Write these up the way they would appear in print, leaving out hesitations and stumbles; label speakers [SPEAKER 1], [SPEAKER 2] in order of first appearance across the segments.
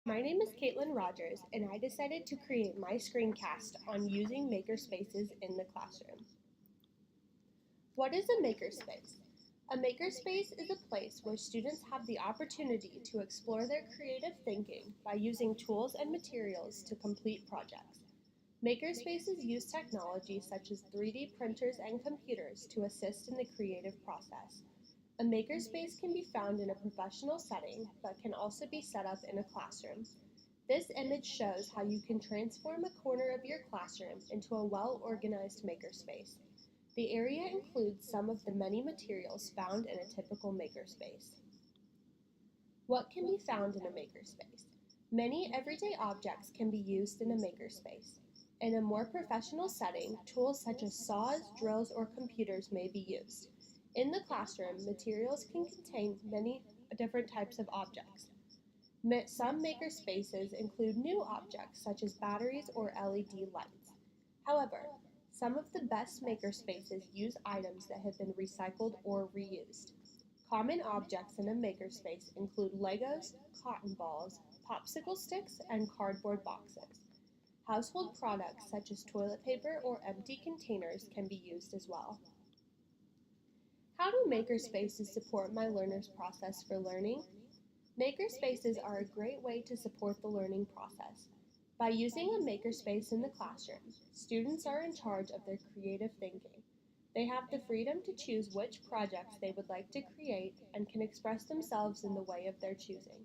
[SPEAKER 1] My name is Caitlin Rogers, and I decided to create my screencast on using makerspaces in the classroom. What is a makerspace? A makerspace is a place where students have the opportunity to explore their creative thinking by using tools and materials to complete projects. Makerspaces use technology such as 3D printers and computers to assist in the creative process. A makerspace can be found in a professional setting, but can also be set up in a classroom. This image shows how you can transform a corner of your classroom into a well-organized makerspace. The area includes some of the many materials found in a typical makerspace. What can be found in a makerspace? Many everyday objects can be used in a makerspace. In a more professional setting, tools such as saws, drills, or computers may be used. In the classroom, materials can contain many different types of objects. Some makerspaces include new objects such as batteries or LED lights. However, some of the best makerspaces use items that have been recycled or reused. Common objects in a makerspace include Legos, cotton balls, popsicle sticks, and cardboard boxes. Household products such as toilet paper or empty containers can be used as well. How do makerspaces support my learners' process for learning? Makerspaces are a great way to support the learning process. By using a makerspace in the classroom, students are in charge of their creative thinking. They have the freedom to choose which projects they would like to create and can express themselves in the way of their choosing.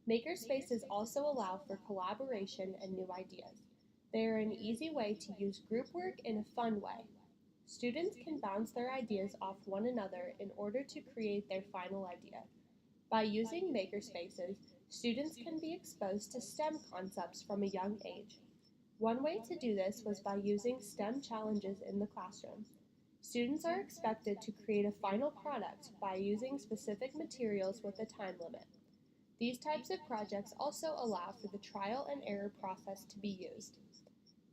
[SPEAKER 1] Makerspaces also allow for collaboration and new ideas. They are an easy way to use group work in a fun way. Students can bounce their ideas off one another in order to create their final idea. By using makerspaces, students can be exposed to STEM concepts from a young age. One way to do this was by using STEM challenges in the classroom. Students are expected to create a final product by using specific materials with a time limit. These types of projects also allow for the trial and error process to be used.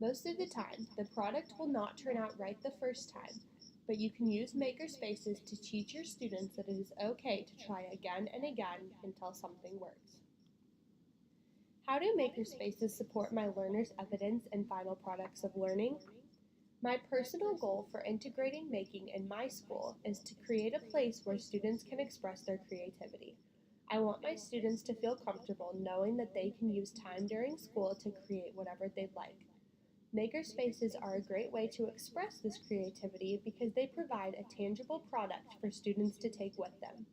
[SPEAKER 1] Most of the time, the product will not turn out right the first time, but you can use makerspaces to teach your students that it is okay to try again and again until something works. How do makerspaces support my learners' evidence and final products of learning? My personal goal for integrating making in my school is to create a place where students can express their creativity. I want my students to feel comfortable knowing that they can use time during school to create whatever they'd like. Makerspaces are a great way to express this creativity because they provide a tangible product for students to take with them.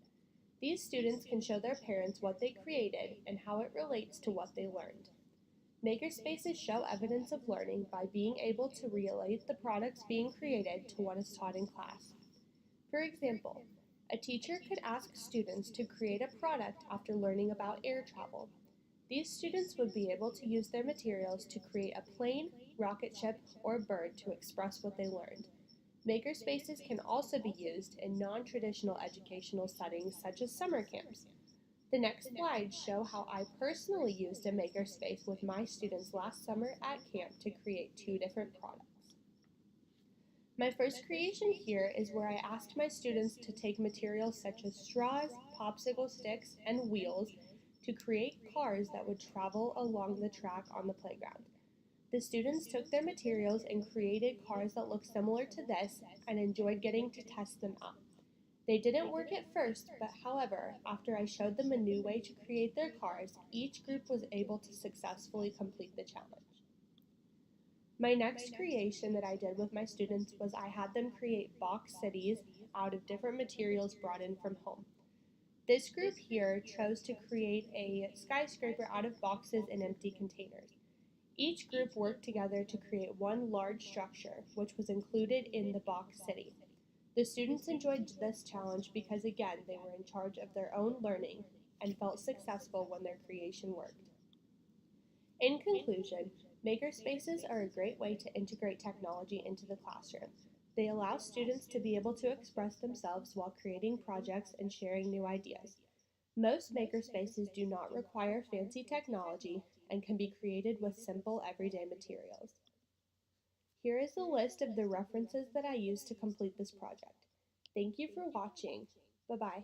[SPEAKER 1] These students can show their parents what they created and how it relates to what they learned. Makerspaces show evidence of learning by being able to relate the products being created to what is taught in class. For example, a teacher could ask students to create a product after learning about air travel. These students would be able to use their materials to create a plane, rocket ship, or bird to express what they learned. Makerspaces can also be used in non-traditional educational settings such as summer camps. The next slides show how I personally used a makerspace with my students last summer at camp to create 2 different products. My first creation here is where I asked my students to take materials such as straws, popsicle sticks, and wheels to create cars that would travel along the track on the playground. The students took their materials and created cars that looked similar to this and enjoyed getting to test them out. They didn't work at first, but however, after I showed them a new way to create their cars, each group was able to successfully complete the challenge. My next creation that I did with my students was I had them create box cities out of different materials brought in from home. This group here chose to create a skyscraper out of boxes and empty containers. Each group worked together to create one large structure, which was included in the box city. The students enjoyed this challenge because, again, they were in charge of their own learning and felt successful when their creation worked. In conclusion, makerspaces are a great way to integrate technology into the classroom. They allow students to be able to express themselves while creating projects and sharing new ideas. Most makerspaces do not require fancy technology and can be created with simple everyday materials. Here is a list of the references that I used to complete this project. Thank you for watching. Bye-bye.